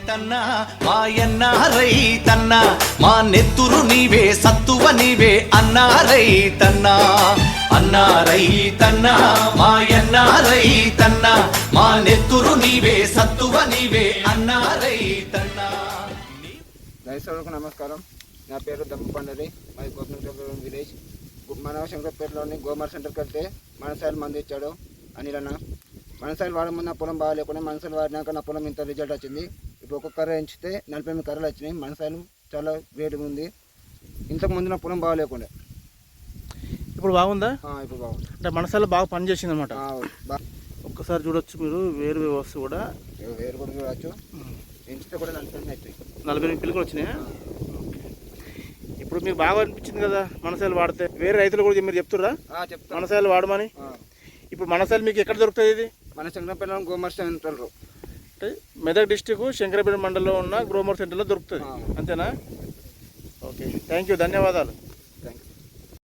రైతన్నా మాయన్న రైతన్నా మా నెత్తురు నీవే సత్తువ నీవే అన్నా రైతన్నా అన్నా రైతన్నా మాయన్న రైతన్నా మా నెత్తురు నీవే సత్తువ నీవే అన్నా రైతన్నా. రైతులకు నమస్కారం. నా పేరు దమ్ము పండరి, మాది గోపనగర్ విలేజ్. మన శంకర్పేటలోని గోమార్ సెంటర్కి వెళ్తే మనసాయిలు మందు ఇచ్చాడు అనిలన్న. మనసాయిలు వాడే ముందు నా పొలం బాగాలేకుండా మనసాయిలు వాడినాక నా పొలం ఇంత రిజల్ట్ వచ్చింది. ఇప్పుడు ఒక్కొక్క కర్ర ఎంచితే 48 కర్రలు వచ్చినాయి. మనసాయిలు చాలా వేడిగా ఉంది. ఇంతకు ముందు నా పొలం బాగాలేకుండా ఇప్పుడు బాగుందా? ఇప్పుడు బాగుంది. అంటే మనసాయిలు బాగా పనిచేసింది అనమాట. ఒక్కసారి చూడొచ్చు మీరు, వేరు వ్యవస్థ కూడా వేరు కూడా చూడవచ్చు. ఎంచితే కూడా 48 పిల్లలు వచ్చినాయా? ఇప్పుడు మీకు బాగా అనిపించింది కదా మనసాయిలు వాడితే. వేరే రైతులు కూడా మీరు చెప్తుర్రా మనసాయిలు వాడమని? ఇప్పుడు మనసాయిలు మీకు ఎక్కడ దొరుకుతుంది? ఇది మన శంకరపేట గోమార్ సెంటర్ అంటే మెదక్ డిస్టిక్ శంకరపేట మండలంలో ఉన్న గోమార్ సెంటర్లో దొరుకుతుంది, అంతేనా? ఓకే, థ్యాంక్ యూ, ధన్యవాదాలు.